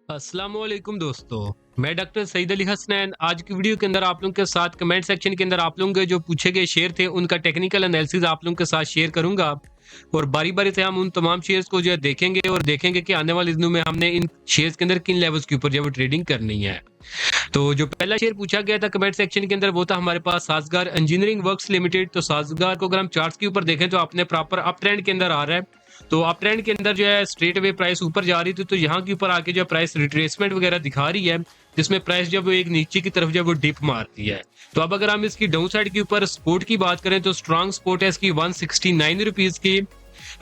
अस्सलामुअलैकुम दोस्तों, मैं डॉक्टर सईद अली हसनैन। आज की वीडियो के अंदर आप लोगों के साथ कमेंट सेक्शन के अंदर आप लोगों के जो पूछे गए शेयर थे उनका टेक्निकल एनालिसिस आप लोगों के साथ शेयर करूंगा और बारी बारी से हम उन तमाम शेयर्स को जो है देखेंगे और देखेंगे कि आने वाले दिनों में हमने इन शेयर्स के अंदर किन लेवल्स के ऊपर जो है वो ट्रेडिंग करनी है। तो जो पहला शेयर पूछा गया था कमेंट सेक्शन के अंदर वो था हमारे पास साजगार इंजीनियरिंग वर्क्स लिमिटेड। तो साजगार को अगर हम चार्ट्स के ऊपर देखें तो आपने प्रॉपर अप ट्रेंड के अंदर आ रहा है। तो अप ट्रेंड के अंदर जो है स्ट्रेट वे प्राइस ऊपर जा रही थी, तो यहाँ के ऊपर आके जो प्राइस रिट्रेसमेंट वगैरह दिखा रही है, जिसमें प्राइस जब वो एक नीचे की तरफ जब वो डिप मारती है। तो अब अगर हम इसकी डाउन साइड के ऊपर सपोर्ट की बात करें तो स्ट्रॉन्ग सपोर्ट है इसकी 169 रुपीज की।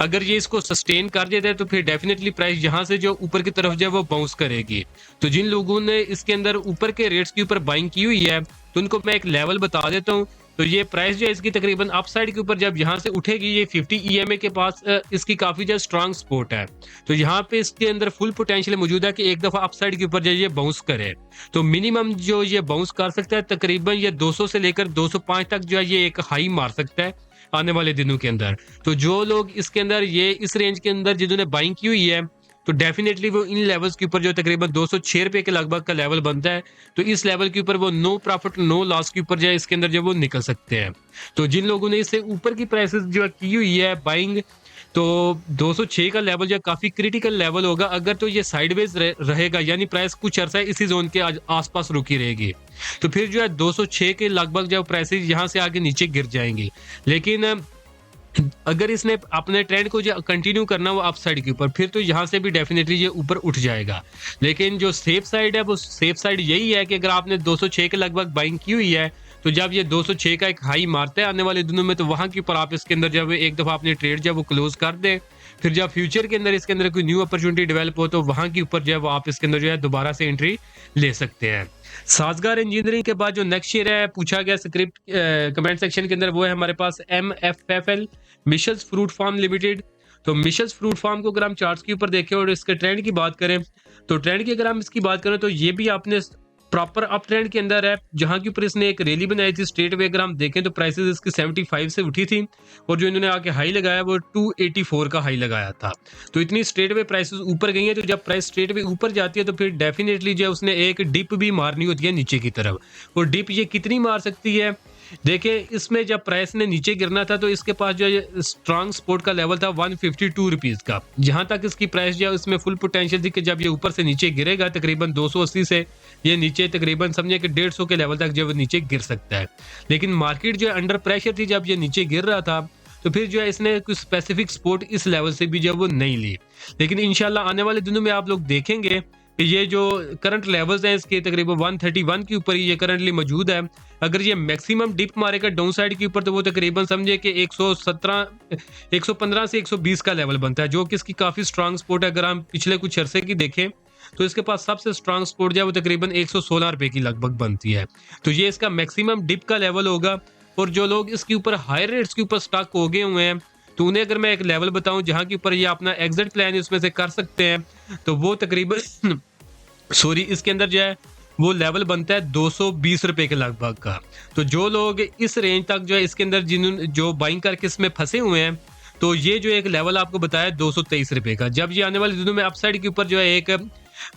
अगर ये इसको सस्टेन कर देता है तो फिर डेफिनेटली प्राइस यहाँ से जो ऊपर की तरफ जो है वो बाउंस करेगी। तो जिन लोगों ने इसके अंदर ऊपर के रेट्स के ऊपर बाइंग की हुई है तो उनको मैं एक लेवल बता देता हूँ। तो ये प्राइस जो है इसकी तकरीबन अप साइड के ऊपर जब यहाँ से उठेगी, ये 50 ईएमए के पास इसकी काफी जो स्ट्रांग सपोर्ट है। तो यहाँ पे इसके अंदर फुल पोटेंशियल मौजूद है कि एक दफा अप साइड के ऊपर जो ये बाउंस करे। तो मिनिमम जो ये बाउंस कर सकता है तकरीबन ये 200 से लेकर 205 तक जो है ये एक हाई मार सकता है आने वाले दिनों के अंदर। तो जो लोग इसके अंदर ये इस रेंज के अंदर जिन्होंने बाइंग की हुई है तो डेफिनेटली वो इन लेवल्स के ऊपर जो तकरीबन 206 रुपए के लगभग का लेवल बनता है। तो इस लेवल के ऊपर वो नो प्रॉफिट नो लॉस के ऊपर जो है इसके अंदर जो वो निकल सकते हैं। तो जिन लोगों ने इससे ऊपर की प्राइसेस जो है की हुई है बाइंग, तो 206 का लेवल जो काफी क्रिटिकल लेवल होगा। अगर तो ये साइडवेज रहेगा यानी प्राइस कुछ अरसा इसी जोन के आसपास रुकी रहेगी तो फिर जो है 206 के लगभग जो प्राइसेस यहाँ से आगे नीचे गिर जाएंगी। लेकिन अगर इसने अपने ट्रेंड को जो कंटिन्यू करना वो अप साइड के ऊपर, फिर तो यहाँ से भी डेफिनेटली ये ऊपर उठ जाएगा। लेकिन जो सेफ साइड है वो सेफ साइड यही है कि अगर आपने 206 के लगभग बाइंग की हुई है तो जब ये 206 का एक हाई मारता है आने वाले दिनों में तो वहां के ऊपर आप इसके अंदर जब एक दफा अपने ट्रेड जब वो क्लोज कर दे, फिर जब फ्यूचर के अंदर इसके अंदर कोई न्यू अपॉर्चुनिटी डेवलप हो तो वहां के ऊपर जो है वो आप इसके अंदर जो है दोबारा से एंट्री ले सकते हैं। साजगार इंजीनियरिंग के बाद जो नेक्स्ट शेयर है पूछा गया स्क्रिप्ट कमेंट सेक्शन के अंदर वो है हमारे पास MFFL मिशल्स फ्रूट फार्म लिमिटेड। तो मिशल्स फ्रूट फार्म को अगर हम चार्ट्स के ऊपर देखें और इसके ट्रेंड की बात करें तो ट्रेंड की अगर हम इसकी बात करें तो ये भी आपने प्रॉपर अप ट्रेंड के अंदर है, जहां के ऊपर इसने एक रैली बनाई थी स्ट्रेट वे। अगर हम देखें तो प्राइसेस इसकी 75 से उठी थी और जो इन्होंने आके हाई लगाया वो 284 का हाई लगाया था। तो इतनी स्ट्रेट वे प्राइसेस ऊपर गई हैं। तो जब प्राइस स्ट्रेट वे ऊपर जाती है तो फिर डेफिनेटली जो उसने एक डिप भी मारनी होती है नीचे की तरफ। और डिप ये कितनी मार सकती है, देखिए इसमें जब प्राइस ने नीचे गिरना था तो इसके पास जो स्ट्रॉन्ग सपोर्ट का लेवल था 152 रुपीज का। जहां तक इसकी प्राइस जो इसमें फुल पोटेंशियल थी कि जब ये ऊपर से नीचे गिरेगा तकरीबन 280 से ये नीचे तकरीबन समझे कि 150 के लेवल तक जब नीचे गिर सकता है। लेकिन मार्केट जो है अंडर प्रेशर थी जब ये नीचे गिर रहा था तो फिर जो है इसने कुछ स्पेसिफिक सपोर्ट इस लेवल से भी जो वो नहीं ली। लेकिन इंशाल्लाह आने वाले दिनों में आप लोग देखेंगे कि ये जो करंट लेवल्स हैं इसके तकरीबन 131 के ऊपर ही ये करंटली मौजूद है। अगर ये मैक्सिमम डिप मारेगा डाउन साइड के ऊपर तो वो तकरीबन समझे कि 115 से 120 का लेवल बनता है, जो कि इसकी काफी स्ट्रांग सपोर्ट है। अगर हम पिछले कुछ अरसे की देखें तो इसके पास सबसे स्ट्रांग सपोर्ट जो है वो तकरीबन 116 रुपए की लगभग बनती है। तो ये इसका मैक्सिमम डिप का लेवल होगा। और जो लोग इसके ऊपर हाई रेट्स के ऊपर स्टॉक हो गए हुए हैं तो उन्हें अगर मैं एक लेवल बताऊं जहां के ऊपर ये अपना एग्जिट प्लान इसमें से कर सकते हैं तो वो तकरीबन सॉरी इसके अंदर जो है वो लेवल बनता है 220 रुपए के लगभग का। तो जो लोग इस रेंज तक जो है इसके अंदर जिन्होंने जो बाइंग करके इसमें फंसे हुए हैं तो ये जो एक लेवल आपको बताया 223 रुपए का, जब ये आने वाले दिनों में अपसाइड के ऊपर जो है एक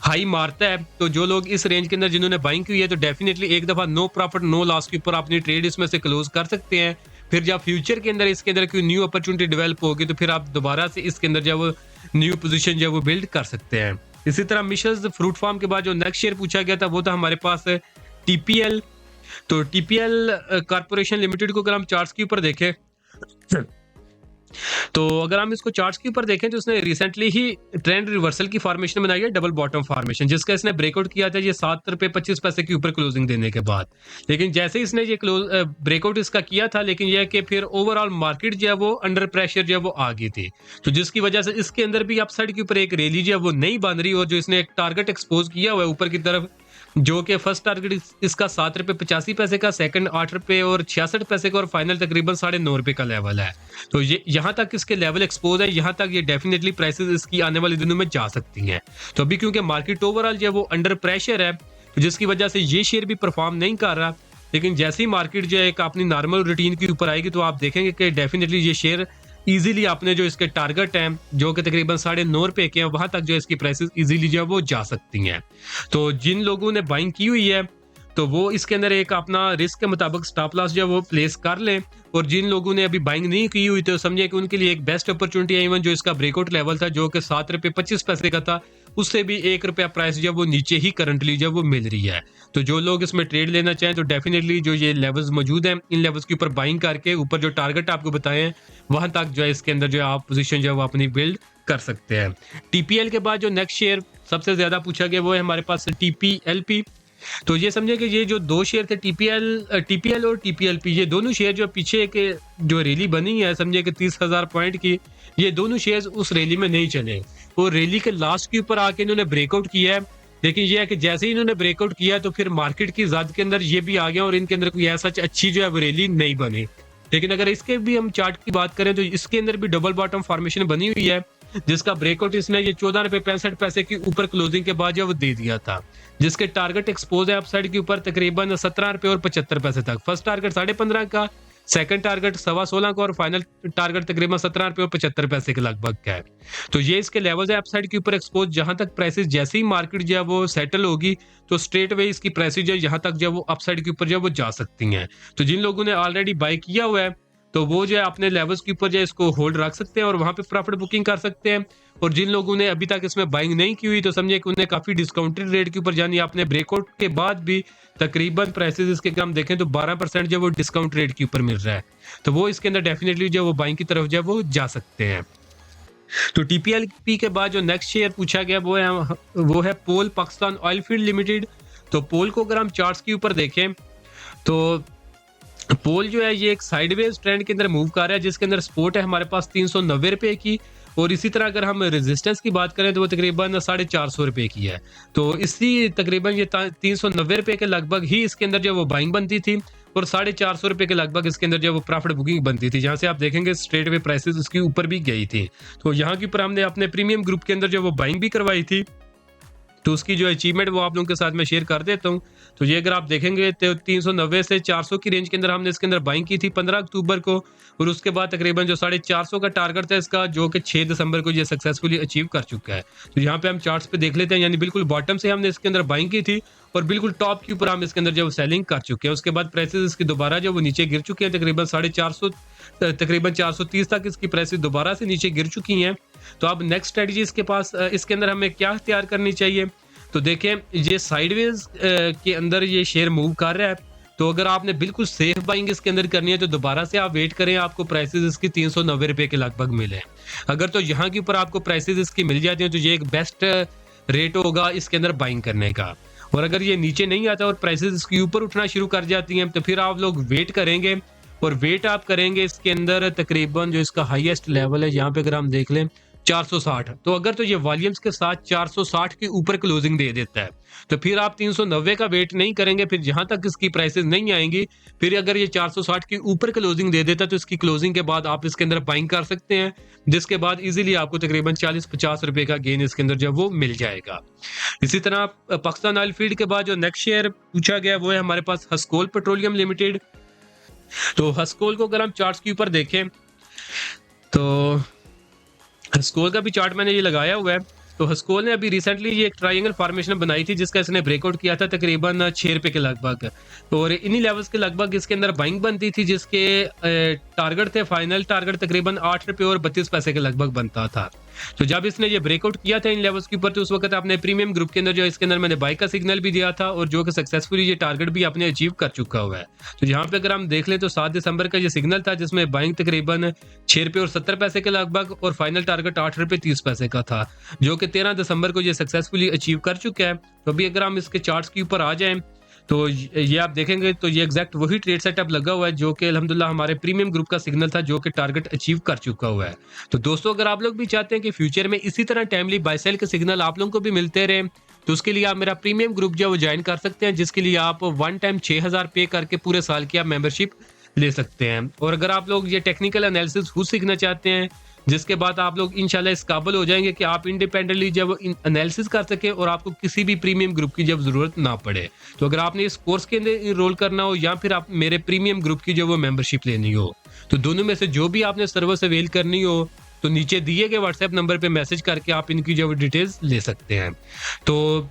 हाई मारता है तो जो लोग इस रेंज के अंदर जिन्होंने बाइंग की है तो डेफिनेटली एक दफा नो प्रॉफिट नो लॉस के ऊपर अपनी ट्रेड इसमें से क्लोज कर सकते हैं। फिर जब फ्यूचर के अंदर इसके अंदर कोई न्यू अपॉर्चुनिटी डेवलप होगी तो फिर आप दोबारा से इसके अंदर जो वो न्यू पोजीशन जो वो बिल्ड कर सकते हैं। इसी तरह मिशल्स फ्रूट फार्म के बाद जो नेक्स्ट शेयर पूछा गया था वो था हमारे पास TPL। तो TPL कॉर्पोरेशन लिमिटेड को अगर हम चार्ट्स के ऊपर देखें तो अगर हम इसको चार्ट्स के ऊपर देखें तो उसने रिसेंटली ही ट्रेंड रिवर्सल की फॉर्मेशन बनाई है, डबल बॉटम फॉर्मेशन, जिसका इसने ब्रेकआउट किया था ये 7 रुपए 25 पैसे के ऊपर क्लोजिंग देने के बाद। लेकिन जैसे इसने ये ब्रेकआउट इसका किया था लेकिन यह कि फिर ओवरऑल मार्केट जो है वो अंडर प्रेशर जो है वो आ गई थी, तो जिसकी वजह से इसके अंदर भी अपसाइड के ऊपर एक रैली जो है वो नहीं बन रही। और जो इसने एक टारगेट एक्सपोज किया हुआ है ऊपर की तरफ, जो कि फर्स्ट टारगेट इसका 7 रुपए 85 पैसे का, सेकंड 8 रुपए और 66 पैसे का और फाइनल तकरीबन 9.5 रुपए का लेवल है। तो ये यहाँ तक इसके लेवल एक्सपोज है, यहाँ तक ये डेफिनेटली प्राइसेस इसकी आने वाले दिनों में जा सकती हैं। तो अभी क्योंकि मार्केट ओवरऑल जो है वो अंडर प्रेशर है तो जिसकी वजह से ये शेयर भी परफॉर्म नहीं कर रहा। लेकिन जैसे ही मार्केट जो है एक अपनी नॉर्मल रूटीन के ऊपर आएगी तो आप देखेंगे कि डेफिनेटली ये शेयर इजीली आपने जो इसके टारगेट हैं जो कि तकरीबन ₹9.5 के हैं, वहां तक जो इसकी प्राइसेस इजीली जो है वो जा सकती हैं। तो जिन लोगों ने बाइंग की हुई है तो वो इसके अंदर एक अपना रिस्क के मुताबिक स्टॉप लॉस जो है वो प्लेस कर लें, और जिन लोगों ने अभी बाइंग नहीं की हुई तो समझे कि उनके लिए एक बेस्ट अपॉर्चुनिटी है। इवन जो इसका ब्रेकआउट लेवल था जो कि ₹7.25 का था, उससे भी ₹1 प्राइस जो है वो नीचे ही करंटली जो है वो मिल रही है। तो जो लोग इसमें ट्रेड लेना चाहें तो डेफिनेटली जो ये लेवल्स मौजूद हैं, इन लेवल्स के ऊपर बाइंग करके ऊपर जो टारगेट आपको बताए हैं वहां तक जो है इसके अंदर जो है आप पोजीशन जो है वो अपनी बिल्ड कर सकते हैं। टीपीएल के बाद जो नेक्स्ट शेयर सबसे ज्यादा पूछा गया वो है हमारे पास टीपीएलपी। तो ये समझे कि ये जो दो शेयर थे टीपीएल और टीपीएलपी, ये दोनों शेयर जो पीछे के जो रैली बनी है समझे कि 30,000 पॉइंट की, ये दोनों शेयर्स उस रैली में नहीं चले और रैली के लास्ट के ऊपर आके इन्होंने ब्रेकआउट किया है। लेकिन ये है कि जैसे ही इन्होंने ब्रेकआउट किया तो फिर मार्केट की जद के अंदर ये भी आ गया और इनके अंदर कोई ऐसा अच्छी जो है रैली नहीं बनी। लेकिन अगर इसके भी हम चार्ट की बात करें तो इसके अंदर भी डबल बॉटम फॉर्मेशन बनी हुई है, जिसका ब्रेकआउट इसने ये ₹14.65 के ऊपर क्लोजिंग के बाद जो वो दे दिया था, जिसके टारगेट एक्सपोज है अपसाइड के ऊपर तकरीबन ₹17.75 तक। फर्स्ट टारगेट 15.5 का, सेकंड टारगेट 16.25 का और फाइनल टारगेट तकरीबन ₹17.75 के लगभग का है। तो ये इसके लेवल्स है अपसाइड के ऊपर एक्सपोज, जहां तक प्राइसेस जैसे ही मार्केट जो है वो सेटल होगी तो स्ट्रेट वे इसकी प्राइसेस जो यहाँ तक जो है वो अपसाइड के ऊपर जो है वो जा सकती हैं। तो जिन लोगों ने ऑलरेडी बाय किया हुआ है तो वो जो है अपने लेवल्स के ऊपर जो है इसको होल्ड रख सकते हैं और वहां पे प्रॉफिट बुकिंग कर सकते हैं। और जिन लोगों ने अभी तक इसमें बाइंग नहीं की हुई तो समझे कि उन्हें काफी डिस्काउंटेड रेट के ऊपर, यानी अपने ब्रेकआउट के बाद भी तकरीबन प्राइसेस इसके अगर हम देखें तो 12% जो वो डिस्काउंट रेट के ऊपर मिल रहा है, तो वो इसके अंदर डेफिनेटली जो वो बाइंग की तरफ जो है वो जा सकते हैं। तो टीपीएलपी के बाद जो नेक्स्ट शेयर पूछा गया वो है पोल पाकिस्तान ऑयल फील्ड लिमिटेड। तो पोल को अगर हम चार्ट्स के ऊपर देखें तो पोल जो है ये एक साइडवेज ट्रेंड के अंदर मूव कर रहा है, जिसके अंदर सपोर्ट है हमारे पास ₹390 की, और इसी तरह अगर हम रेजिस्टेंस की बात करें तो वो तकरीबन ₹450 की है। तो इसी तकरीबन ये ₹390 के लगभग ही इसके अंदर जो वो बाइंग बनती थी और ₹450 के लगभग इसके अंदर जो वो प्रॉफिट बुकिंग बनती थी, जहां से आप देखेंगे स्ट्रेट वे प्राइसेस उसके ऊपर भी गई थी। तो यहाँ के ऊपर हमने अपने प्रीमियम ग्रुप के अंदर जो वो बाइंग भी करवाई थी, तो उसकी जो अचीवमेंट वो आप लोगों के साथ मैं शेयर कर देता हूँ। तो ये अगर आप देखेंगे तो 390 से 400 की रेंज के अंदर हमने इसके अंदर बाइंग की थी 15 अक्टूबर को, और उसके बाद तकरीबन जो 450 का टारगेट था इसका जो कि 6 दिसंबर को ये सक्सेसफुली अचीव कर चुका है। तो यहाँ पे हम चार्ट्स पे देख लेते हैं, यानी बिल्कुल बॉटम से हमने इसके अंदर बाइंग की थी और बिल्कुल टॉप के ऊपर हम इसके अंदर जो सेलिंग कर चुके हैं। उसके बाद प्राइसेस इसकी दोबारा जो वो नीचे गिर चुके हैं, तकरीबन 450 तकरीबन 430 तक इसकी प्राइसेस दोबारा से नीचे गिर चुकी हैं। तो अब नेक्स्ट स्ट्रेटजी इसके पास इसके अंदर हमें क्या तैयार करनी चाहिए, तो देखें ये साइडवेज के अंदर ये शेयर मूव कर रहा है। तो अगर आपने बिल्कुल सेफ बाइंग इसके अंदर करनी है तो दोबारा से आप वेट करें, आपको प्राइसेस इसकी ₹390 के लगभग मिले। अगर तो यहाँ के ऊपर आपको प्राइसेस इसकी मिल जाती हैं तो ये एक बेस्ट रेट होगा इसके अंदर बाइंग करने का। और अगर ये नीचे नहीं आता और प्राइसेस इसके ऊपर उठना शुरू कर जाती हैं तो फिर आप लोग वेट करेंगे, और वेट आप करेंगे इसके अंदर तकरीबन जो इसका हाईएस्ट लेवल है यहाँ पे अगर हम देख लें 460। तो अगर तो ये वॉल्यूम्स के साथ 460 के ऊपर क्लोजिंग दे देता है तो फिर आप 390 का वेट नहीं करेंगे, फिर जहां तक इसकी प्राइसेस नहीं आएंगी, फिर अगर ये 460 के ऊपर क्लोजिंग दे देता है तो इसकी क्लोजिंग के बाद आप इसके अंदर बाइंग कर सकते हैं, जिसके बाद इजीली आपको तकरीबन 40-50 रुपए का गेन इसके अंदर जो वो मिल जाएगा। इसी तरह पाकिस्तान ऑयल फील्ड के बाद जो नेक्स्ट शेयर पूछा गया वो है हमारे पास हस्कोल पेट्रोलियम लिमिटेड। तो हस्कोल को अगर हम चार्ट्स के ऊपर देखें तो हस्कोल का भी चार्ट मैंने ये लगाया हुआ है। तो हस्कोल ने अभी रिसेंटली ये एक ट्रायंगल फॉर्मेशन बनाई थी जिसका इसने ब्रेकआउट किया था तकरीबन ₹6 के लगभग, और इन्हीं लेवल्स के लगभग इसके अंदर बाइंग बनती थी, जिसके टारगेट थे फाइनल टारगेट तकरीबन ₹8.32 के लगभग बनता था। तो जब इसने ये ब्रेकआउट किया था इन लेवल्स के ऊपर तो उस वक्त अपने प्रीमियम ग्रुप के अंदर जो इसके अंदर मैंने बाई का सिग्नल भी दिया था और जो कि सक्सेसफुली ये टारगेट भी अपने अचीव कर चुका हुआ है। तो यहाँ पे अगर हम देख लें तो 7 दिसंबर का ये सिग्नल था जिसमें बाइंग तकरीबन ₹6.70 के लगभग और फाइनल टारगेट ₹8.30 का था, जो कि 13 दिसंबर को ये सक्सेसफुली अचीव कर चुका है। तो अभी अगर हम इसके चार्ट्स के ऊपर आ जाएं तो ये आप देखेंगे तो ये एग्जैक्ट वही ट्रेड सेटअप लगा हुआ है जो कि अल्हम्दुलिल्लाह हमारे प्रीमियम ग्रुप का सिग्नल था जो कि टारगेट अचीव कर चुका हुआ है। तो दोस्तों अगर आप लोग भी चाहते हैं कि फ्यूचर में इसी तरह टाइमली बाय सेल के सिग्नल आप लोगों को भी मिलते रहे तो उसके लिए आप मेरा प्रीमियम ग्रुप जो है वो ज्वाइन कर सकते हैं, जिसके लिए आप वन टाइम 6000 पे करके पूरे साल की आप मेंबरशिप ले सकते हैं। और अगर आप लोग ये टेक्निकल एनालिसिस खुद सीखना चाहते हैं जिसके बाद आप लोग इंशाल्लाह इस काबिल हो जाएंगे कि आप इंडिपेंडेंटली जब एनालिसिस कर सके और आपको किसी भी प्रीमियम ग्रुप की जब जरूरत ना पड़े। तो अगर आपने इस कोर्स के अंदर इनरोल करना हो या फिर आप मेरे प्रीमियम ग्रुप की जो वो मेंबरशिप लेनी हो, तो दोनों में से जो भी आपने सर्विस अवेल करनी हो तो नीचे दिए गए व्हाट्सएप नंबर पे मैसेज करके आप इनकी जो डिटेल्स ले सकते हैं। तो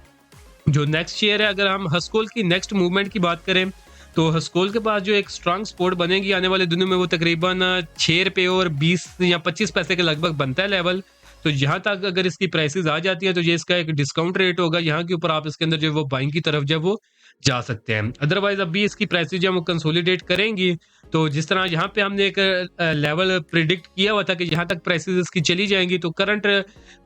जो नेक्स्ट शेयर है, अगर हम हस्कोल की नेक्स्ट मूवमेंट की बात करें तो हस्कोल के पास जो एक स्ट्रांग सपोर्ट बनेगी आने वाले दिनों में वो तकरीबन 6 रुपये और 20 या 25 पैसे के लगभग बनता है लेवल। तो यहाँ तक अगर इसकी प्राइसेस आ जाती है तो ये इसका एक डिस्काउंट रेट होगा, यहाँ के ऊपर आप इसके अंदर जो वो बाइंग की तरफ जब वो जा सकते हैं। अदरवाइज अभी इसकी प्राइसेस जब वो कंसोलिडेट करेंगी तो जिस तरह यहाँ पे हमने एक लेवल प्रिडिक्ट किया हुआ था कि यहाँ तक प्राइसेस इसकी चली जाएंगी, तो करंट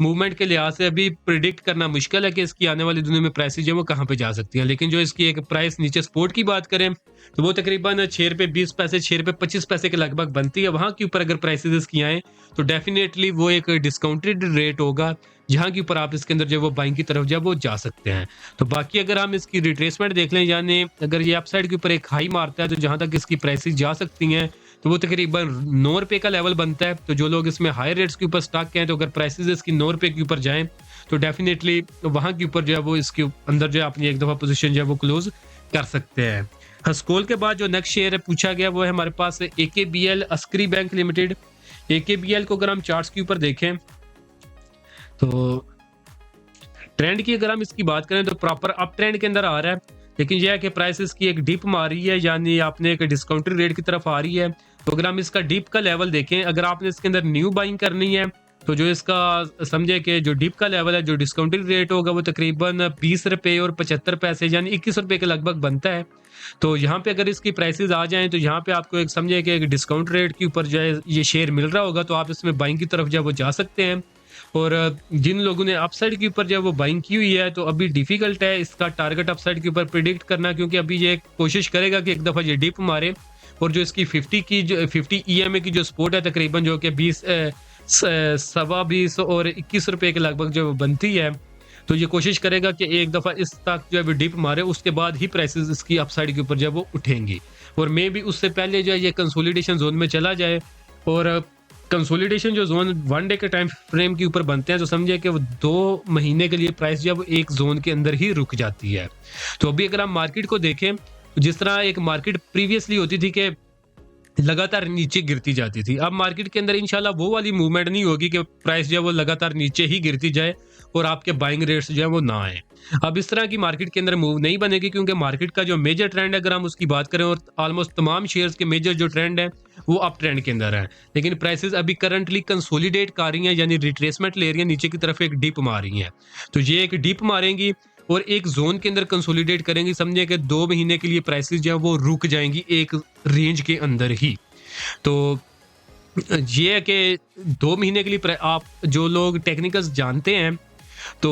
मूवमेंट के लिहाज से अभी प्रिडिक्ट करना मुश्किल है कि इसकी आने वाले दिनों में प्राइसेस जो वो कहाँ पे जा सकती है। लेकिन जो इसकी एक प्राइस नीचे सपोर्ट की बात करें तो वो तकरीबन 6 रुपये 20 पैसे 6 रुपये 25 पैसे के लगभग बनती है। वहाँ के ऊपर अगर प्राइसेस इसकी आए तो डेफिनेटली वो एक डिस्काउंटेड रेट होगा जहाँ के ऊपर आप इसके अंदर जो वो बाइंग की तरफ जब वो जा सकते हैं। तो बाकी अगर हम इसकी रिट्रेसमेंट देख लें, यानी अगर ये अपसाइड के ऊपर एक हाई मारता है तो जहाँ तक इसकी प्राइसेस जा सकती हैं तो वो तकरीबन 9 रुपये का लेवल बनता है। तो जो लोग इसमें हाई रेट्स के ऊपर स्टॉक हैं तो अगर प्राइसेस इसकी 9 रुपये के ऊपर जाएं तो डेफिनेटली वहाँ के ऊपर जो है वो इसके अंदर जो है अपनी एक दफ़ा पोजीशन जो है वो क्लोज कर सकते हैं। हस्कोल के बाद जो नेक्स्ट शेयर है पूछा गया वो है हमारे पास AKBL Askari bank limited. AKBL को अगर हम चार्ट्स के ऊपर देखें तो ट्रेंड की अगर हम इसकी बात करें तो प्रॉपर अप ट्रेंड के अंदर आ रहा है, लेकिन यह है कि प्राइसेस की एक डिप मारी है, यानी आपने एक डिस्काउंटेड रेट की तरफ आ रही है। तो अगर हम इसका डिप का लेवल देखें, अगर आपने इसके अंदर न्यू बाइंग करनी है तो जो इसका समझे कि जो डिप का लेवल है, जो डिस्काउंटेड रेट होगा वो तकरीबन 20 रुपये और 75 पैसे यानी 21 रुपये के लगभग बनता है। तो यहाँ पे अगर इसकी प्राइसेस आ जाएं तो यहाँ पे आपको एक समझे कि एक डिस्काउंट रेट के ऊपर जो है ये शेयर मिल रहा होगा, तो आप इसमें बाइंग की तरफ जो है वो जा सकते हैं। और जिन लोगों ने अपसाइड के ऊपर जो वो बाइंग की हुई है तो अभी डिफिकल्ट है इसका टारगेट अपसाइड के ऊपर प्रिडिक्ट करना, क्योंकि अभी ये कोशिश करेगा कि एक दफ़ा ये डिप मारे और जो इसकी 50 EMA की जो सपोर्ट है तकरीबन जो कि 20 और 21 रुपये के लगभग जो बनती है, तो ये कोशिश करेगा कि एक दफ़ा इस तक जो है डिप मारे, उसके बाद ही प्राइसेस इसकी अपसाइड के ऊपर जो है वो उठेंगी। और मे भी उससे पहले जो है ये कंसोलिडेशन जोन में चला जाए। और कंसोलिडेशन जो जोन 1 डे के टाइम फ्रेम के ऊपर बनते हैं तो समझिए कि वो 2 महीने के लिए प्राइस जब एक जोन के अंदर ही रुक जाती है। तो अभी अगर हम मार्केट को देखें तो जिस तरह एक मार्केट प्रीवियसली होती थी कि लगातार नीचे गिरती जाती थी, अब मार्केट के अंदर इंशाल्लाह वो वाली मूवमेंट नहीं होगी कि प्राइस जो है वो लगातार नीचे ही गिरती जाए और आपके बाइंग रेट्स जो है वो ना आए। अब इस तरह की मार्केट के अंदर मूव नहीं बनेगी, क्योंकि मार्केट का जो मेजर ट्रेंड है अगर हम उसकी बात करें और ऑलमोस्ट तमाम शेयर्स के मेजर जो ट्रेंड है वो अप ट्रेंड के अंदर है, लेकिन प्राइसेस अभी करंटली कंसोलिडेट कर रही हैं, यानी रिट्रेसमेंट ले रही हैं, नीचे की तरफ एक डिप मार रही हैं। तो ये एक डिप मारेंगी और एक जोन के अंदर कंसोलिडेट करेंगी, समझिए कि 2 महीने के लिए प्राइसेस जो है वो रुक जाएंगी एक रेंज के अंदर ही। तो ये है कि 2 महीने के लिए आप जो लोग टेक्निकल्स जानते हैं तो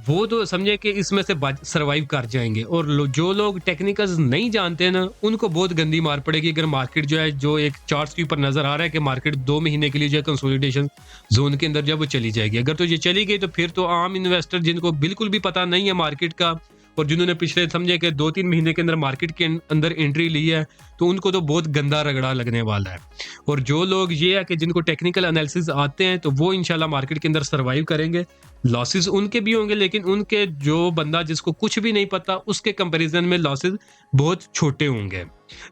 वो तो समझे कि इसमें से सर्वाइव कर जाएंगे, और जो लोग टेक्निकल्स नहीं जानते हैं ना उनको बहुत गंदी मार पड़ेगी अगर मार्केट जो है जो एक चार्ट्स के ऊपर नजर आ रहा है कि मार्केट 2 महीने के लिए जो है कंसोलिडेशन जोन के अंदर जब वो चली जाएगी। अगर तो ये चली गई तो फिर तो आम इन्वेस्टर जिनको बिल्कुल भी पता नहीं है मार्केट का और जिन्होंने पिछले समझे कि 2-3 महीने के अंदर मार्केट के अंदर एंट्री ली है तो उनको तो बहुत गंदा रगड़ा लगने वाला है। और जो लोग ये है कि जिनको टेक्निकल एनालिसिस आते हैं तो वो इंशाल्लाह मार्केट के अंदर सर्वाइव करेंगे। लॉसेस उनके भी होंगे, लेकिन उनके जो बंदा जिसको कुछ भी नहीं पता उसके कंपैरिजन में लॉसेस बहुत छोटे होंगे।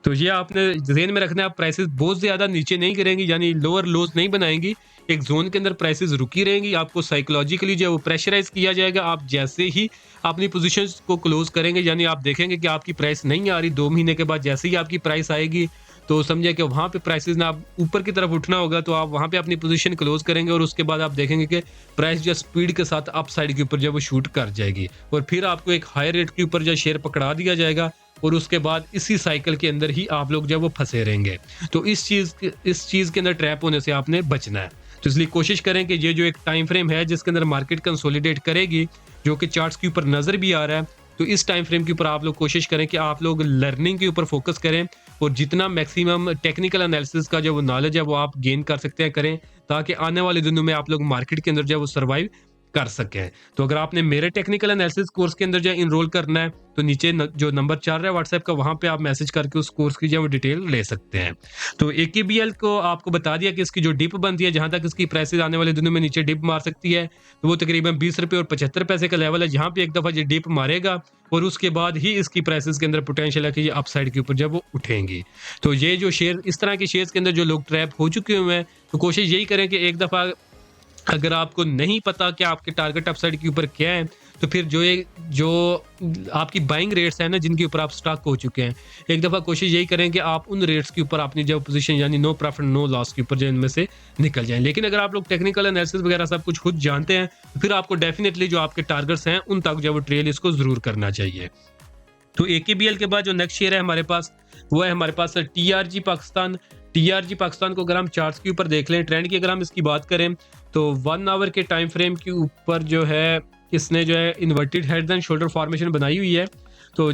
तो ये आपने ध्यान में रखना है, प्राइसेस बहुत ज्यादा नीचे नहीं गिरेंगी, यानी लोअर लोज नहीं बनाएंगी, एक जोन के अंदर प्राइसेस रुकी रहेंगी। आपको साइकोलॉजिकली जो वो प्रेशराइज किया जाएगा। आप जैसे ही अपनी पोजीशंस को क्लोज करेंगे, यानी आप देखेंगे कि आपकी प्राइस नहीं आ रही, 2 महीने के बाद जैसे ही आपकी प्राइस आएगी तो समझिए कि वहाँ पे प्राइसेस ना आप ऊपर की तरफ उठना होगा, तो आप वहाँ पे अपनी पोजीशन क्लोज करेंगे और उसके बाद आप देखेंगे कि प्राइस जो स्पीड के साथ अप साइड के ऊपर जब वो शूट कर जाएगी और फिर आपको एक हाई रेट के ऊपर जो शेयर पकड़ा दिया जाएगा और उसके बाद इसी साइकिल के अंदर ही आप लोग जब वो फंसे रहेंगे। तो इस चीज़ के अंदर ट्रैप होने से आपने बचना है। तो इसलिए कोशिश करें कि ये जो एक टाइम फ्रेम है जिसके अंदर मार्केट कंसोलिडेट करेगी, जो कि चार्ट्स के ऊपर नज़र भी आ रहा है, तो इस टाइम फ्रेम के ऊपर आप लोग कोशिश करें कि आप लोग लर्निंग के ऊपर फोकस करें और जितना मैक्सिमम टेक्निकल एनालिसिस का जो वो नॉलेज है वो आप गेन कर सकते हैं करें, ताकि आने वाले दिनों में आप लोग मार्केट के अंदर जो वो सर्वाइव कर सकें। तो अगर आपने मेरे टेक्निकल एनालिसिस कोर्स के अंदर जो है इनरोल करना है, तो नीचे जो नंबर चल रहा है व्हाट्सएप का, वहाँ पे आप मैसेज करके उस कोर्स की जो है डिटेल ले सकते हैं। तो AKBL को आपको बता दिया कि इसकी जो डिप बनती है, जहाँ तक इसकी प्राइसेस आने वाले दिनों में नीचे डिप मार सकती है, तो वो तकरीबन 20 रुपये और 75 पैसे का लेवल है, जहाँ पे एक दफ़ा ये डिप मारेगा और उसके बाद ही इसकी प्राइसेस के अंदर पोटेंशियल है कि ये अपसाइड के ऊपर जब वो उठेंगी। तो ये जो शेयर, इस तरह के शेयर्स के अंदर जो लोग ट्रैप हो चुके हुए हैं, तो कोशिश यही करें कि एक दफ़ा अगर आपको नहीं पता कि आपके टारगेट अपसाइड के ऊपर क्या है, तो फिर जो आपकी बाइंग रेट्स हैं ना, जिनके ऊपर आप स्टक हो चुके हैं, एक दफ़ा कोशिश यही करें कि आप उन रेट्स के ऊपर अपनी जो पोजीशन यानी नो प्रॉफिट नो लॉस के ऊपर जो इनमें से निकल जाएं। लेकिन अगर आप लोग टेक्निकल एनालिसिस वगैरह सब कुछ खुद जानते हैं, तो फिर आपको डेफिनेटली जो आपके टारगेट्स हैं उन तक जो वो ट्रेल इसको ज़रूर करना चाहिए। तो AKBL के बाद जो नेक्स्ट शेयर है हमारे पास, वो है हमारे पास TRG पाकिस्तान। TRG पाकिस्तान को अगर हम चार्ट्स के ऊपर देख लें, ट्रेंड की अगर हम इसकी बात करें, तो 1 आवर के टाइम फ्रेम के ऊपर जो है इसने जो है inverted head and shoulder formation बनाई हुई है। तो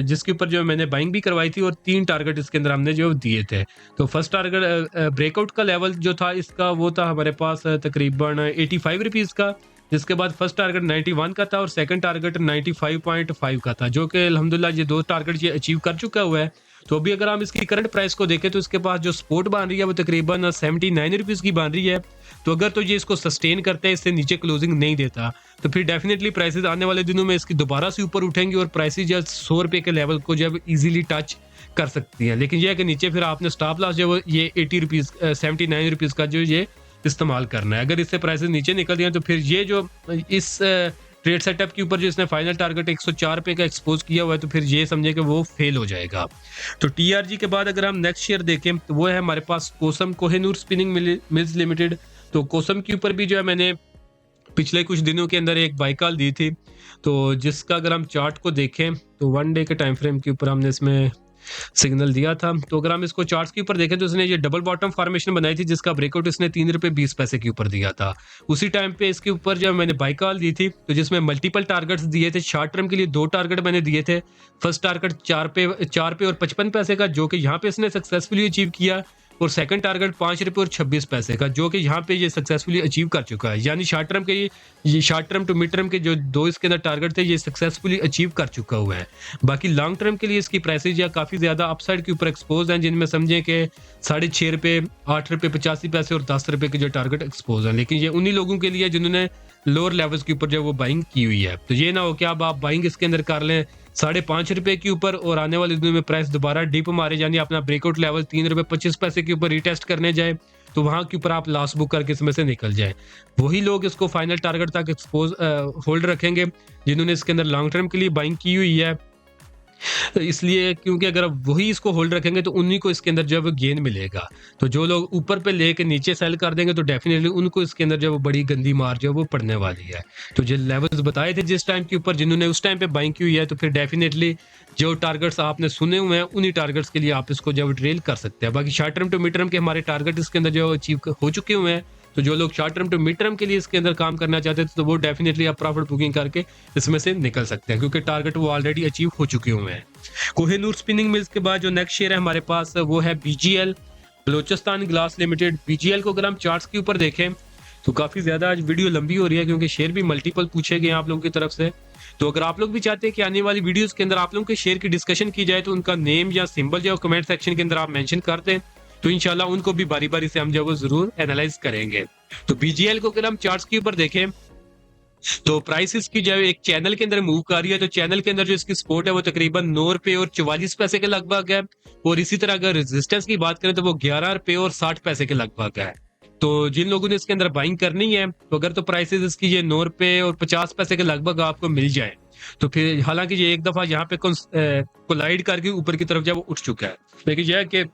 जिसके ऊपर जो मैंने बाइंग भी करवाई थी और 3 टारगेट इसके अंदर हमने जो दिए थे। तो फर्स्ट टारगेट ब्रेकआउट का लेवल जो था इसका, वो था हमारे पास तकरीबन 85 रुपीज़ का, जिसके बाद फर्स्ट टारगेट 91 का था और सेकंड टारगेट 95.5 का था, जो कि अल्हम्दुलिल्लाह ये 2 टारगेट ये अचीव कर चुका हुआ है। तो अभी अगर हम इसकी करंट प्राइस को देखें, तो इसके पास जो सपोर्ट बन रही है वो तकरीबन 79 रुपीज़ की बन रही है। तो अगर तो ये इसको सस्टेन करते हैं, इससे नीचे क्लोजिंग नहीं देता, तो फिर डेफिनेटली प्राइसेस आने वाले दिनों में इसकी दोबारा से ऊपर उठेंगी और प्राइसेस जो 100 रुपये के लेवल को जब इजीली टच कर सकती है। लेकिन यह है कि नीचे फिर आपने स्टॉप लॉस जो ये 80 रुपीज़ 79 रुपीज़ का जो ये इस्तेमाल करना है। अगर इससे प्राइसेस नीचे निकल दिए तो फिर ये जो इस ट्रेड सेटअप के ऊपर जो इसने फाइनल टारगेट 104 रुपये का एक्सपोज किया हुआ है, तो फिर ये समझे कि वो फेल हो जाएगा। तो TRG के बाद अगर हम नेक्स्ट शेयर देखें, तो वो है हमारे पास कोसम, कोहिनूर स्पिनिंग मिल्स लिमिटेड। तो कोसम के ऊपर भी जो है मैंने पिछले कुछ दिनों के अंदर एक बाई कॉल दी थी, तो जिसका अगर हम चार्ट को देखें, तो 1 डे के टाइम फ्रेम के ऊपर हमने इसमें सिग्नल दिया था। तो अगर हम इसको चार्ट्स के ऊपर देखें, तो इसने ये डबल बॉटम फॉर्मेशन बनाई थी, जिसका ब्रेकआउट इसने 3 रुपये 20 पैसे के ऊपर दिया था। उसी टाइम पे इसके ऊपर जब मैंने बाई कॉल दी थी, तो जिसमें मल्टीपल टारगेट्स दिए थे, शॉर्ट टर्म के लिए 2 टारगेट मैंने दिए थे। फर्स्ट टारगेट 4 पे और 55 पैसे का, जो कि यहाँ पे इसने सक्सेसफुली अचीव किया, और सेकंड टारगेट 5 रुपये और 26 पैसे का, जो कि यहाँ पे ये सक्सेसफुली अचीव कर चुका है। यानी शॉर्ट टर्म के ये short term to mid term के जो 2 इसके अंदर टारगेट थे, ये सक्सेसफुली अचीव कर चुका हुआ है। बाकी लॉन्ग टर्म के लिए इसकी प्राइसेज या काफ़ी ज़्यादा अपसाइड के ऊपर एक्सपोज हैं, जिनमें समझें कि 6.5 रुपये, 8 रुपये 85 पैसे और 10 रुपये के जो टारगेट एक्सपोज हैं। लेकिन ये उन्हीं लोगों के लिए जिन्होंने लोअर लेवल्स के ऊपर जो वो बाइंग की हुई है। तो ये ना हो कि अब आप बाइंग इसके अंदर कर लें 5.5 रुपये के ऊपर और आने वाले दिनों में प्राइस दोबारा डिप मारे, यानी अपना ब्रेकआउट लेवल 3 रुपये 25 पैसे के ऊपर रिटेस्ट करने जाए, तो वहां के ऊपर आप लॉस बुक करके इसमें से निकल जाए। वही लोग इसको फाइनल टारगेट तक एक्सपोज होल्ड रखेंगे जिन्होंने इसके अंदर लॉन्ग टर्म के लिए बाइंग की हुई है। इसलिए क्योंकि अगर वही इसको होल्ड रखेंगे तो उन्हीं को इसके अंदर जब गेन मिलेगा। तो जो लोग ऊपर पे लेके नीचे सेल कर देंगे, तो डेफिनेटली उनको इसके अंदर जो बड़ी गंदी मार जो वो पड़ने वाली है। तो जो लेवल्स बताए थे जिस टाइम के ऊपर, जिन्होंने उस टाइम पे बाइंग की हुई है, तो फिर डेफिनेटली जो टारगेट्स आपने सुने हुए हैं, उन्हीं टारगेट्स के लिए आप इसको जब ट्रेल कर सकते हैं। बाकी short term to mid term के हमारे टारगेट इसके अंदर जो अचीव हो चुके हुए हैं, तो जो लोग short term to mid term के लिए इसके अंदर काम करना चाहते थे, तो वो डेफिनेटली आप प्रॉफिट बुकिंग करके इसमें से निकल सकते हैं, क्योंकि टारगेट वो ऑलरेडी अचीव हो चुके हुए हैं। कोहिनूर स्पिनिंग मिल्स के बाद जो नेक्स्ट शेयर है हमारे पास, वो है BGL, Balochistan glass limited. BGL को अगर हम चार्ट्स के ऊपर देखें, तो काफ़ी ज़्यादा आज वीडियो लंबी हो रही है, क्योंकि शेयर भी मल्टीपल पूछे गए आप लोगों की तरफ से। तो अगर आप लोग भी चाहते हैं कि आने वाली वीडियोस के अंदर आप लोगों के शेयर की डिस्कशन की जाए, तो उनका नेम या सिंबल जो कमेंट सेक्शन के अंदर आप मेंशन कर दें, तो इंशाल्लाह उनको भी बारी बारी से हम जो वो जरूर एनालाइज करेंगे। तो BGL को अगर हम चार्ट्स के ऊपर देखें, तो प्राइसेस की जो एक चैनल के अंदर मूव कर रही है, तो चैनल के अंदर जो इसकी सपोर्ट है वो तकरीबन 9 रुपये और 44 पैसे के लगभग है। और इसी तरह अगर रेजिस्टेंस की बात करें, तो वो 11 रुपये और 60 पैसे के लगभग है। तो जिन लोगों ने इसके अंदर बाइंग करनी है, तो अगर तो प्राइसेस इसकी ये 9 रुपये और 50 पैसे के लगभग आपको मिल जाए, तो फिर हालांकि ये एक दफा यहाँ पे कोलाइड करके ऊपर की तरफ जब वो उठ चुका है, लेकिन यह है कि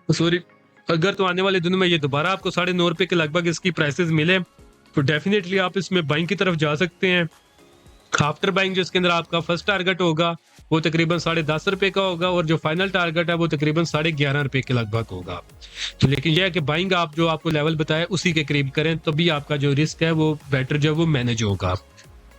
सॉरी, अगर तो आने वाले दिनों में ये दोबारा आपको 9.5 रुपये के लगभग इसकी प्राइसेस मिले, तो डेफिनेटली आप इसमें बाइंग की तरफ जा सकते हैं। आफ्टर बाइंग जो इसके अंदर आपका फर्स्ट टारगेट होगा वो तकरीबन 10.5 रुपये का होगा, और जो फाइनल टारगेट है वो तकरीबन 11.5 रुपये के लगभग होगा। तो लेकिन यह है कि बाइंग आप जो आपको लेवल बताया उसी के करीब करें, तो भी आपका जो रिस्क है वो बेटर जो वो मैनेज होगा।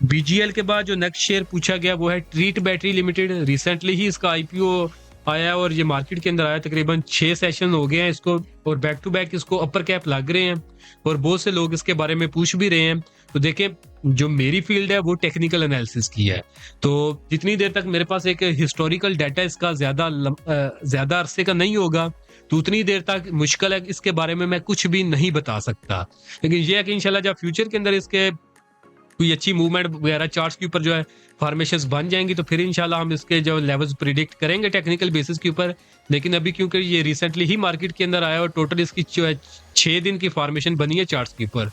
BGL के बाद जो नेक्स्ट शेयर पूछा गया वो है ट्रीट बैटरी लिमिटेड। रिसेंटली ही इसका IPO आया और ये मार्केट के अंदर आया, तकरीबन 6 सेशन हो गए हैं इसको, और बैक टू बैक इसको अपर कैप लग रहे हैं, और बहुत से लोग इसके बारे में पूछ भी रहे हैं। तो देखें जो मेरी फील्ड है वो टेक्निकल एनालिसिस की है, तो जितनी देर तक मेरे पास एक हिस्टोरिकल डाटा इसका ज्यादा अरसे का नहीं होगा तो उतनी देर तक मुश्किल है, इसके बारे में मैं कुछ भी नहीं बता सकता। लेकिन ये है कि इंशाल्लाह जब फ्यूचर के अंदर इसके कोई अच्छी मूवमेंट वगैरह चार्ट्स के ऊपर जो है फॉर्मेशंस बन जाएंगी तो फिर इंशाल्लाह हम इसके जो लेवल्स प्रिडिक्ट करेंगे टेक्निकल बेसिस के ऊपर। लेकिन अभी क्योंकि ये रिसेंटली ही मार्केट के अंदर आया और टोटल इसकी जो है 6 दिन की फॉर्मेशन बनी है चार्ट्स के ऊपर,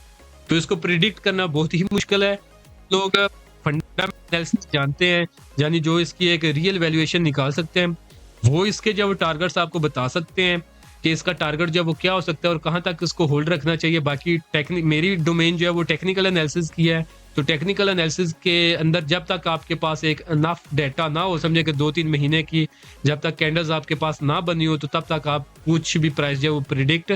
तो इसको प्रिडिक्ट करना बहुत ही मुश्किल है। लोग फंडामेंटल्स जानते हैं, यानी जो इसकी एक रियल वैल्यूएशन निकाल सकते हैं, वो इसके जब टारगेट्स आपको बता सकते हैं कि इसका टारगेट जो वो क्या हो सकता है और कहाँ तक इसको होल्ड रखना चाहिए। बाकी मेरी डोमेन जो है वो टेक्निकल एनालिसिस की है, तो टेक्निकल एनालिसिस के अंदर जब तक आपके पास एक अनफ डेटा ना हो, समझे कि 2-3 महीने की जब तक कैंडल्स आपके पास ना बनी हो, तो तब तक आप कुछ भी प्राइस जो है वो प्रिडिक्ट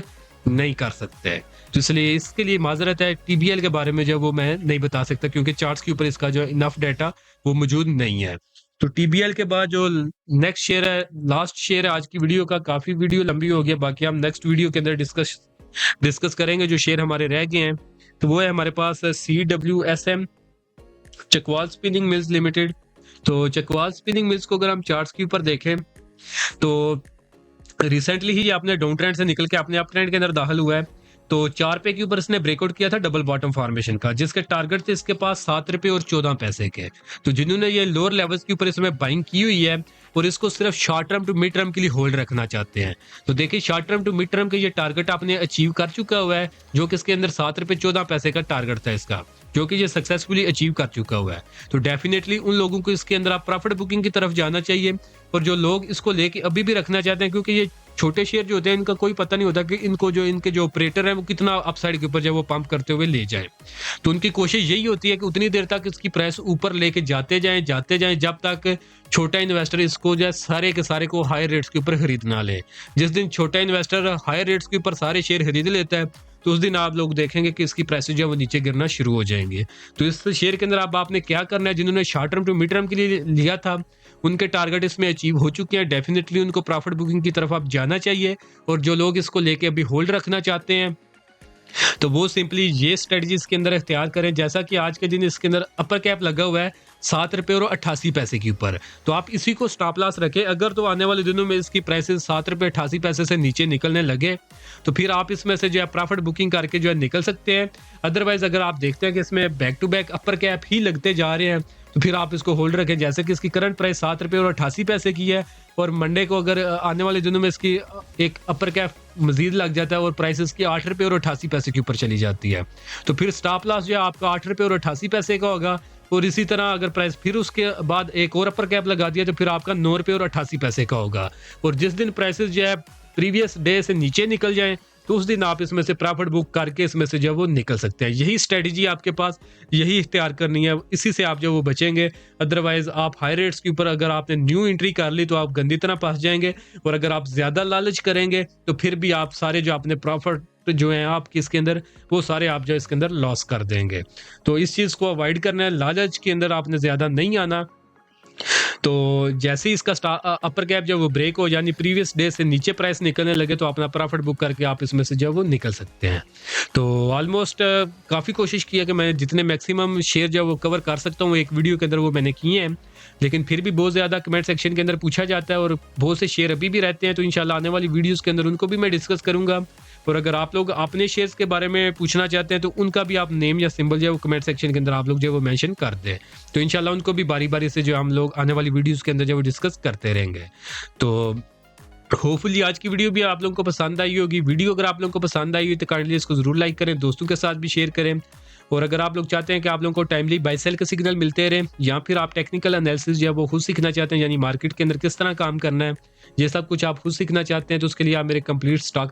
नहीं कर सकते। तो इसलिए इसके लिए माजरत है, टीबीएल के बारे में जो वो मैं नहीं बता सकता क्योंकि चार्ट्स के ऊपर इसका जो इनफ डाटा वो मौजूद नहीं है। तो टीबीएल के बाद जो नेक्स्ट शेयर है, लास्ट शेयर है आज की वीडियो का, काफी वीडियो लंबी हो गई, बाकी हम नेक्स्ट वीडियो के अंदर डिस्कस करेंगे जो शेयर हमारे रह गए हैं। तो वो है हमारे पास CWSM, Chakwal spinning mills limited. तो चकवाल स्पिनिंग मिल्स को अगर हम चार्ट्स के ऊपर देखें तो रिसेंटली ही आपने डाउन ट्रेंड से निकल के अपने अप ट्रेंड के अंदर दाखिल हुआ है। तो 4 रुपए के ऊपर इसने ब्रेकआउट किया था डबल बॉटम फॉर्मेशन का, जिसके टारगेट थे इसके पास 7 रुपए और 14 पैसे के। तो जिन्होंने ये लोअर लेवल्स के ऊपर इसमें बाइंग की हुई है और इसको सिर्फ short term to mid term के लिए होल्ड रखना चाहते हैं, तो देखिए short term to mid term के ये टारगेट आपने अचीव कर चुका हुआ है, जो कि इसके अंदर 7 रुपए 14 पैसे का टारगेट था इसका, जो कि ये सक्सेसफुली अचीव कर चुका हुआ है। तो डेफिनेटली उन लोगों को इसके अंदर आप प्रॉफिट बुकिंग की तरफ जाना चाहिए। और जो लोग इसको लेके अभी भी रखना चाहते हैं, क्योंकि ये छोटे शेयर जो होते हैं इनका कोई पता नहीं होता कि इनको जो इनके जो ऑपरेटर हैं वो कितना अपसाइड के ऊपर जो वो पंप करते हुए ले जाएं, तो उनकी कोशिश यही होती है कि उतनी देर तक इसकी प्राइस ऊपर लेके जाते जाएं जब तक छोटा इन्वेस्टर इसको जो सारे के सारे को हाई रेट्स के ऊपर खरीद ना ले। जिस दिन छोटा इन्वेस्टर हाई रेट्स के ऊपर सारे शेयर खरीद लेता है तो उस दिन आप लोग देखेंगे कि इसकी प्राइस जो है वो नीचे गिरना शुरू हो जाएंगे। तो इस शेयर के अंदर आपने क्या करना है, जिन्होंने short term to mid term के लिए लिया था उनके टारगेट इसमें अचीव हो चुके हैं, डेफिनेटली उनको प्रॉफिट बुकिंग की तरफ आप जाना चाहिए। और जो लोग इसको लेके अभी होल्ड रखना चाहते हैं तो वो सिंपली ये स्ट्रेटजी इसके अंदर इख्तियार करें। जैसा कि आज के दिन इसके अंदर अपर कैप लगा हुआ है 7 रुपए और 88 पैसे के ऊपर, तो आप इसी को स्टॉप लॉस रखें। अगर तो आने वाले दिनों में इसकी प्राइसेस 7 रुपए 88 पैसे से नीचे निकलने लगे तो फिर आप इसमें से जो है प्रॉफिट बुकिंग करके जो है निकल सकते हैं। अदरवाइज अगर आप देखते हैं कि इसमें back to back upper cap ही लगते जा रहे हैं तो फिर आप इसको होल्ड रखें। जैसे कि इसकी करंट प्राइस 7 रुपए और 88 पैसे की है और मंडे को अगर आने वाले दिनों में इसकी एक अपर कैप मजीद लग जाता है और प्राइस इसकी 8 रुपए और 88 पैसे के ऊपर चली जाती है, तो फिर स्टॉप लॉस जो है आपका 8 रुपए और 88 पैसे का होगा। और इसी तरह अगर प्राइस फिर उसके बाद एक और अपर कैप लगा दिया तो फिर आपका 9 रुपए और 88 पैसे का होगा। और जिस दिन प्राइसेस जो है प्रीवियस डे से नीचे निकल जाएं तो उस दिन आप इसमें से प्रॉफिट बुक करके इसमें से जो वो निकल सकते हैं। यही स्ट्रेटजी आपके पास, यही इख्तियार करनी है, इसी से आप जो वो बचेंगे। अदरवाइज आप हाई रेट्स के ऊपर अगर आपने न्यू एंट्री कर ली तो आप गंदी तरह फंस जाएंगे, और अगर आप ज्यादा लालच करेंगे तो फिर भी आप सारे जो अपने प्रॉफिट जो है आपके इसके अंदर वो सारे आप जो इसके अंदर लॉस कर देंगे। तो इस चीज को अवॉइड करना है, लालच के अंदर आपने ज्यादा नहीं आना। तो जैसे ही इसका अपर कैप जब वो ब्रेक हो यानी प्रीवियस डे से नीचे प्राइस निकलने लगे तो अपना प्रॉफिट बुक करके आप इसमें से जो वो निकल सकते हैं। तो ऑलमोस्ट काफ़ी कोशिश की है कि मैं जितने मैक्सिमम शेयर जो वो कवर कर सकता हूँ एक वीडियो के अंदर वो मैंने किए हैं, लेकिन फिर भी बहुत ज़्यादा कमेंट सेक्शन के अंदर पूछा जाता है और बहुत से शेयर अभी भी रहते हैं। तो इंशाल्लाह आने वाली वीडियोज़ के अंदर उनको भी मैं डिस्कस करूँगा। और अगर आप लोग अपने शेयर्स के बारे में पूछना चाहते हैं तो उनका भी आप नेम या सिंबल जो है वो कमेंट सेक्शन के अंदर आप लोग जो है वो मेंशन कर दें, तो इंशाल्लाह उनको भी बारी बारी से जो हम लोग आने वाली वीडियोस के अंदर जो वो डिस्कस करते रहेंगे। तो होपफुली आज की वीडियो भी आप लोगों को पसंद आई होगी। वीडियो अगर आप लोगों को पसंद आई हुई तो काइंडली इसको जरूर लाइक करें, दोस्तों के साथ भी शेयर करें। और अगर आप लोग चाहते हैं कि आप लोगों को टाइमली बाय सेल के सिग्नल मिलते रहें या फिर आप टेक्निकल एनालिसिस जो है वो खुद सीखना चाहते हैं, यानी मार्केट के अंदर किस तरह काम करना है, ये सब कुछ आप खुद सीखना चाहते हैं, तो उसके लिए आप मेरे कंप्लीट स्टॉक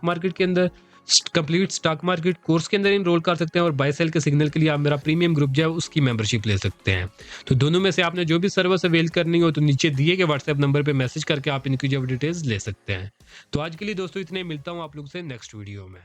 मार्केट कोर्स के अंदर इनरोल कर सकते हैं। और बाय सेल के सिग्नल के लिए आप मेरा प्रीमियम ग्रुप जो है उसकी मेंबरशिप ले सकते हैं। तो दोनों में से आपने जो भी सर्विस अवेल करनी हो तो नीचे दिए गए व्हाट्सएप नंबर पे मैसेज करके आप इनकी जो डिटेल्स ले सकते हैं। तो आज के लिए दोस्तों इतने, मिलता हूँ आप लोग से नेक्स्ट वीडियो में।